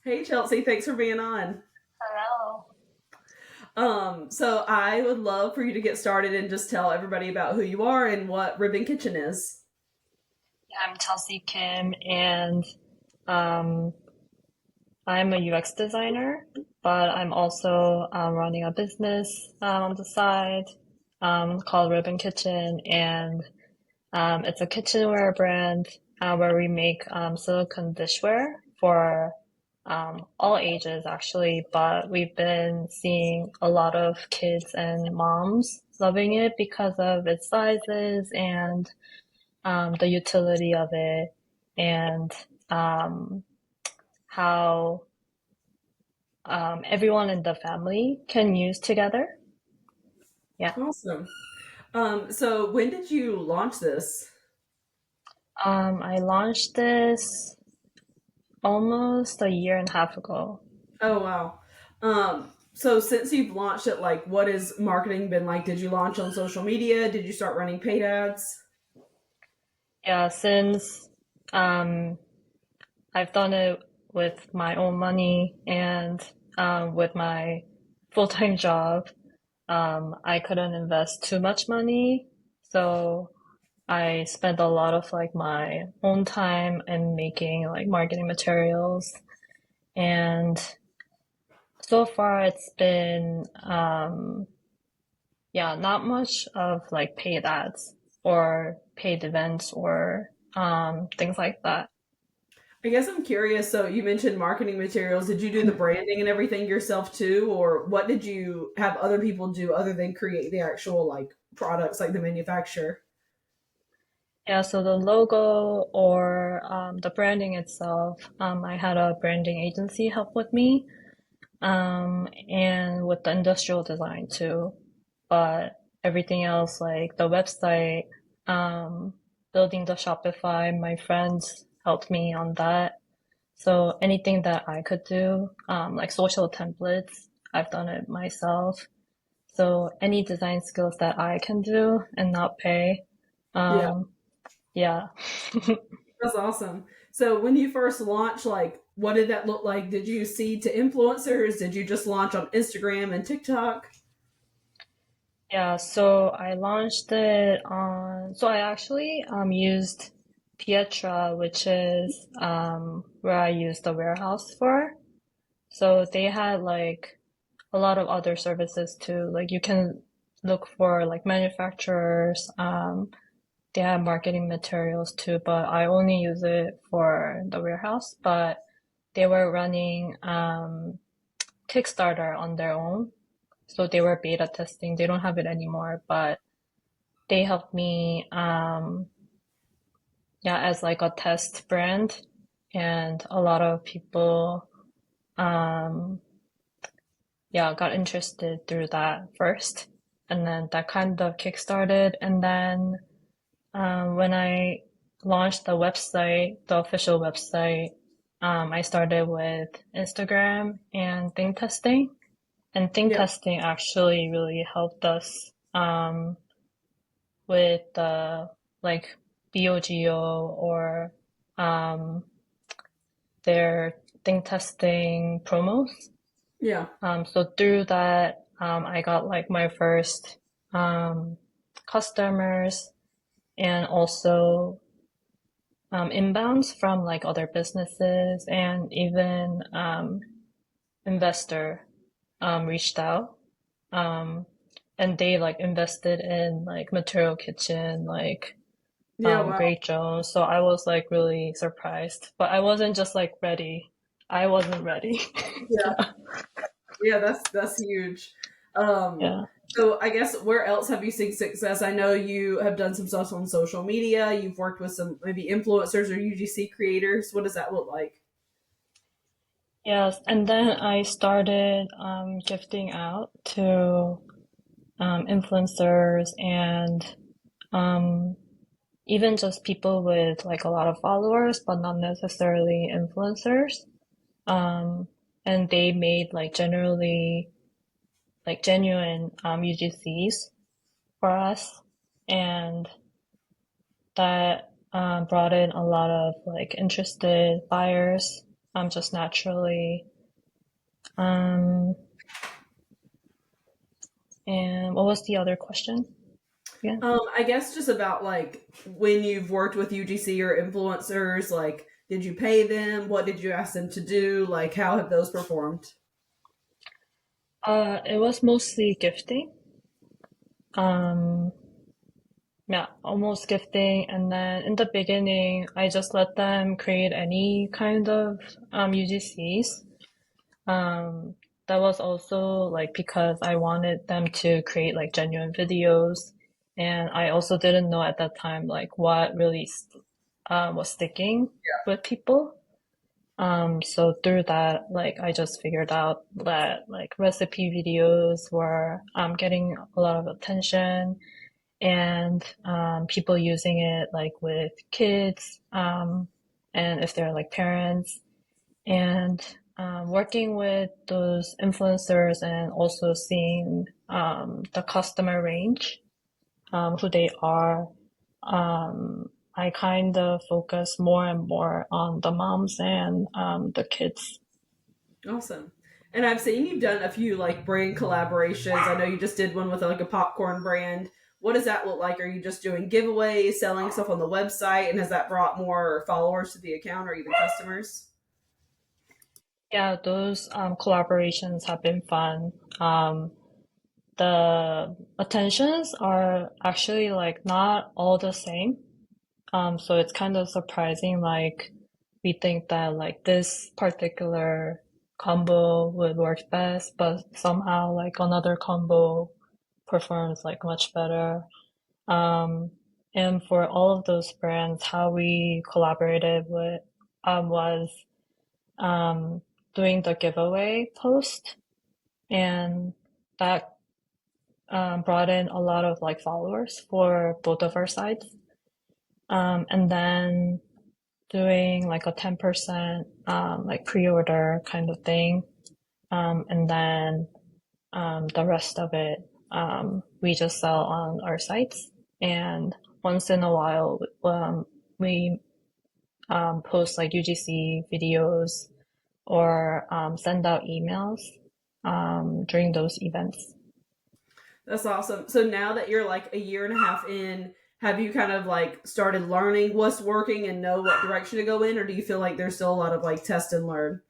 Hey Chelsea, thanks for being on. Hello. So I would love for you to get started and just tell everybody about who you are and what Ribbon Kitchen is. Yeah, I'm Chelsea Kim, and um, I'm a UX designer, but I'm also running a business on the side called Ribbon Kitchen, and it's a kitchenware brand where we make silicone dishware for all ages, actually. But we've been seeing a lot of kids and moms loving it because of its sizes and the utility of it, and um, how everyone in the family can use together. Yeah. Awesome. So when did you launch this? I launched this almost a year and a half ago. Oh wow. So since you've launched it, like what has marketing been like? Did you launch on social media? Did you start running paid ads? Yeah, since um, I've done it with my own money and with my full-time job, I couldn't invest too much money. So I spent a lot of like my own time in making like marketing materials, and so far it's been yeah, not much of like paid ads or paid events or things like that. I guess I'm curious. So you mentioned marketing materials. Did you do the branding and everything yourself too, or what did you have other people do other than create the actual like products, like the manufacturer? Yeah, so the logo or the branding itself, I had a branding agency help with me, and with the industrial design too. But everything else, like the website, um, building the Shopify, my friends helped me on that. So anything that I could do, like social templates, I've done it myself. So any design skills that I can do and not pay, Yeah. um, yeah. That's awesome. So when you first launched, like what did that look like? Did you see to influencers? Did you just launch on Instagram and TikTok? Yeah, so I launched it on, so I actually used Pietra, which is where I used the warehouse for. So they had like a lot of other services too. Like you can look for like manufacturers, they have marketing materials too, but I only use it for the warehouse. But they were running Kickstarter on their own. So they were beta testing. They don't have it anymore, but they helped me, yeah, as like a test brand. And a lot of people, um, yeah, got interested through that first. And then that kind of kickstarted. And then, when I launched the website, the official website, I started with Instagram and thing testing. And thing Yeah. testing actually really helped us, with like BOGO or um, their thing testing promos. Yeah. So through that, I got like my first um, customers and also inbounds from like other businesses, and even investor reached out, um, and they like invested in like Material Kitchen, like Yeah. Wow. Great Jones. So I was like really surprised, but I wasn't just like ready. I wasn't ready. Yeah. Yeah, Yeah. That's huge. Um, yeah. so I guess where else have you seen success? I know you have done some stuff on social media. You've worked with some maybe influencers or UGC creators. What does that look like? Yes, and then I started gifting out to influencers and um, even just people with like a lot of followers, but not necessarily influencers. Um, and they made like generally like genuine UGCs for us, and that brought in a lot of like interested buyers. just naturally. Um, and what was the other question? Yeah. I guess just about like when you've worked with UGC or influencers, like did you pay them? What did you ask them to do? Like how have those performed? It was mostly gifting. Um, yeah, almost gifting. And then in the beginning, I just let them create any kind of UGCs. Um, that was also like because I wanted them to create like genuine videos. And I also didn't know at that time like what really was sticking with people. So through that, like I just figured out that like recipe videos were getting a lot of attention and people using it like with kids and if they're like parents and working with those influencers and also seeing the customer range, who they are. I kind of focus more and more on the moms and the kids. Awesome. And I've seen you've done a few like brand collaborations. I know you just did one with like a popcorn brand. What does that look like? Are you just doing giveaways, selling stuff on the website, and has that brought more followers to the account or even customers? Yeah, those collaborations have been fun. The attentions are actually like not all the same. So it's kind of surprising. Like we think that like this particular combo would work best, but somehow like another combo performs like much better. Um, and for all of those brands, how we collaborated with was um, doing the giveaway post, and that brought in a lot of like followers for both of our sites. And then doing like a 10% like pre-order kind of thing. And then the rest of it we just sell on our sites. And once in a while we post like UGC videos or send out emails during those events. That's awesome. So now that you're like a year and a half in, have you kind of like started learning what's working and know what direction to go in, or do you feel like there's still a lot of like test and learn?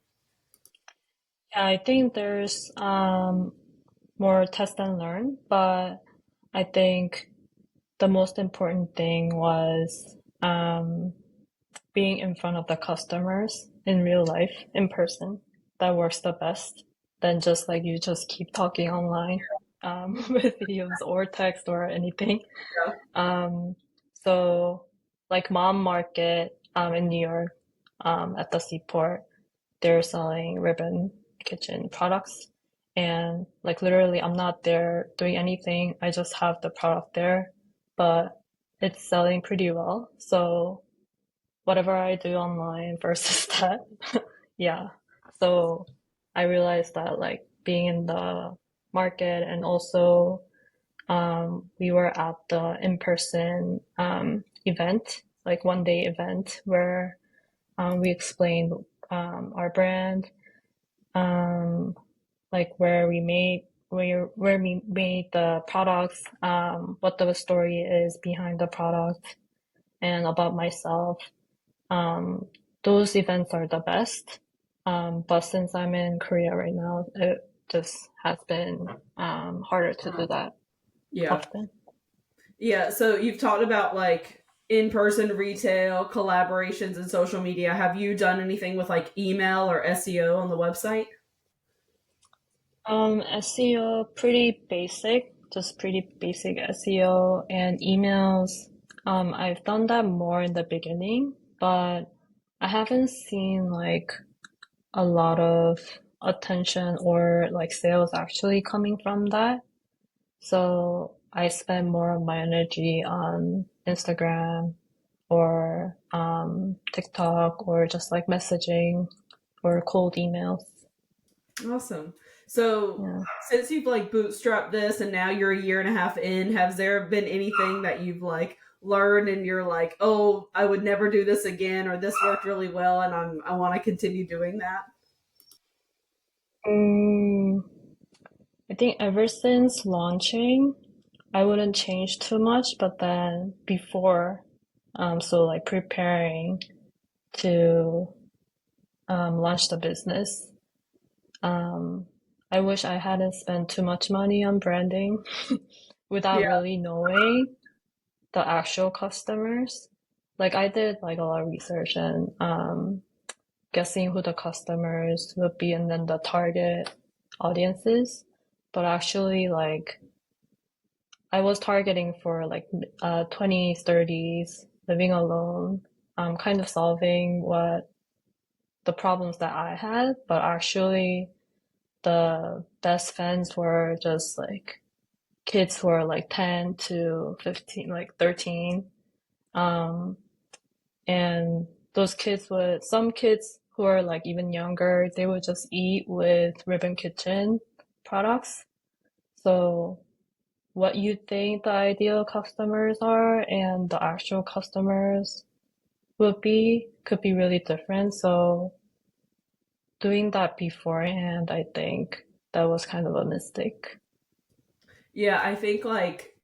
Yeah, I think there's more test and learn, but I think the most important thing was being in front of the customers in real life, in person. That works the best than just like you just keep talking online with videos or text or anything. Yeah. Um, so, like Mom Market in New York at the seaport, they're selling ribbon kitchen products. And like literally, I'm not there doing anything. I just have the product there, but it's selling pretty well. So whatever I do online versus that, yeah. So I realized that like being in the market and also we were at the in-person event, like one day event where we explained our brand, um, like where we made the products, what the story is behind the product, and about myself. Um, those events are the best. But since I'm in Korea right now, it just has been harder to do that Yeah. often. Yeah. So you've talked about like in person retail, collaborations, and social media. Have you done anything with like email or SEO on the website? SEO, pretty basic, just pretty basic SEO and emails. I've done that more in the beginning, but I haven't seen like a lot of attention or like sales actually coming from that. So I spend more of my energy on Instagram or TikTok or just like messaging or cold emails. Awesome. So Yeah. since you've like bootstrapped this and now you're a year and a half in, has there been anything that you've like learn and you're like, oh, I would never do this again, or this worked really well, and I want to continue doing that? Mm, I think ever since launching, I wouldn't change too much, but then before, so like preparing to launch the business, um, I wish I hadn't spent too much money on branding without Yeah, really knowing the actual customers. Like I did like a lot of research and guessing who the customers would be and then the target audiences. But actually, like I was targeting for like 20s, 30s, living alone, kind of solving what the problems that I had. But actually, the best fans were just like kids who are like 10 to 15, like 13. Um, and those kids would, some kids who are like even younger, they would just eat with Ribbon Kitchen products. So what you think the ideal customers are and the actual customers would be could be really different. So doing that beforehand, I think that was kind of a mistake. yeah. I think like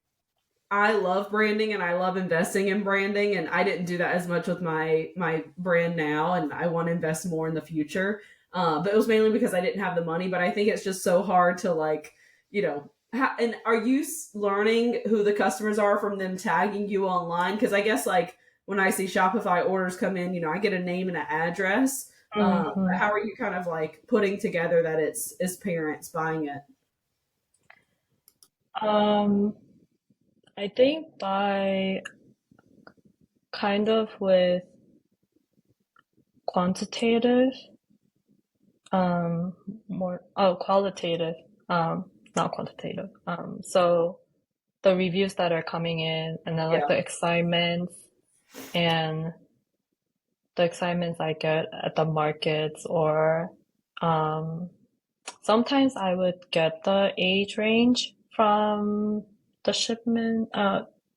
I love branding and I love investing in branding, and I didn't do that as much with my brand now, and I want to invest more in the future. But it was mainly because I didn't have the money. But I think it's just so hard to like, and are you learning who the customers are from them tagging you online? Because I guess like when I see Shopify orders come in, I get a name and an address. But Hmm. how are you kind of like putting together that it's parents buying it? Um, I think by kind of with quantitative, um, qualitative, not quantitative. So the reviews that are coming in and then like Yeah, and the excitements I get at the markets or, um, sometimes I would get the age range from the shipment,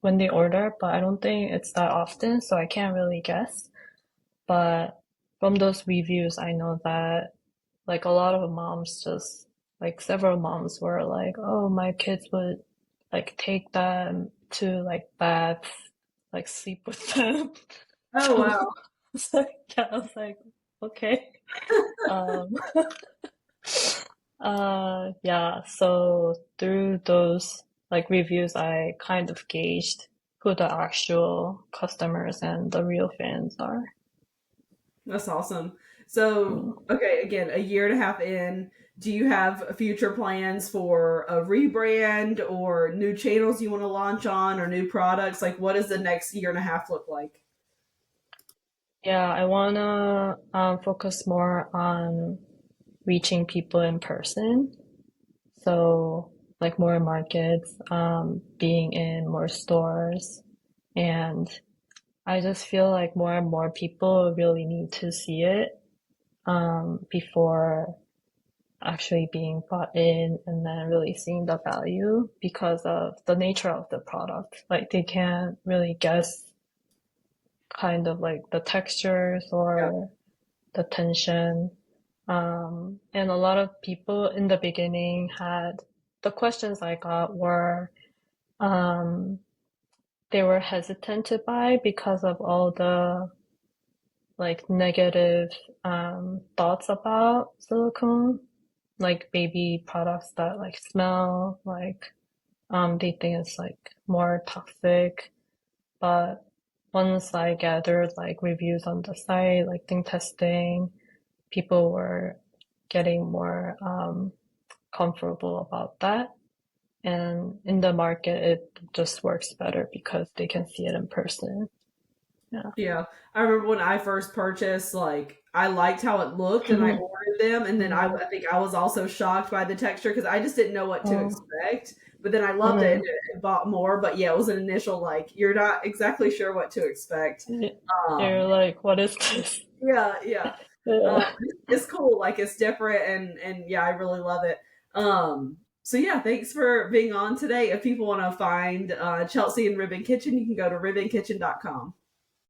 when they order, but I don't think it's that often, so I can't really guess. But from those reviews, I know that like a lot of moms just like several moms were like, oh, my kids would like take them to like baths, like sleep with them. oh So wow. it's like, yeah, I was like, okay. Um, yeah, so through those like reviews, I kind of gauged who the actual customers and the real fans are. That's awesome. So, Mm. okay, again, a year and a half in, do you have future plans for a rebrand or new channels you want to launch on or new products? Like, what does the next year and a half look like? Yeah, I wanna focus more on reaching people in person. So like more markets, being in more stores. And I just feel like more and more people really need to see it, before actually being bought in and then really seeing the value because of the nature of the product. Like they can't really guess kind of like the textures Yeah. or the tension. And a lot of people in the beginning had the questions I got were, um, they were hesitant to buy because of all the like negative thoughts about silicone, like baby products that like smell like, they think it's like more toxic. But once I gathered like reviews on the site, like thing testing, people were getting more comfortable about that. And in the market, it just works better because they can see it in person. Yeah. Yeah. I remember when I first purchased, like, I liked how it looked and I ordered them. And then Mm, I think I was also shocked by the texture because I just didn't know what to mm, expect. But then I loved it mm. and bought more. But yeah, it was an initial, like, you're not exactly sure what to expect. You're Um, like, what is this? Yeah, yeah. Um, Yeah. it's cool. Like it's different, and yeah, I really love it. So yeah, thanks for being on today. If people want to find Chelsea and Ribbon Kitchen, you can go to ribbonkitchen.com.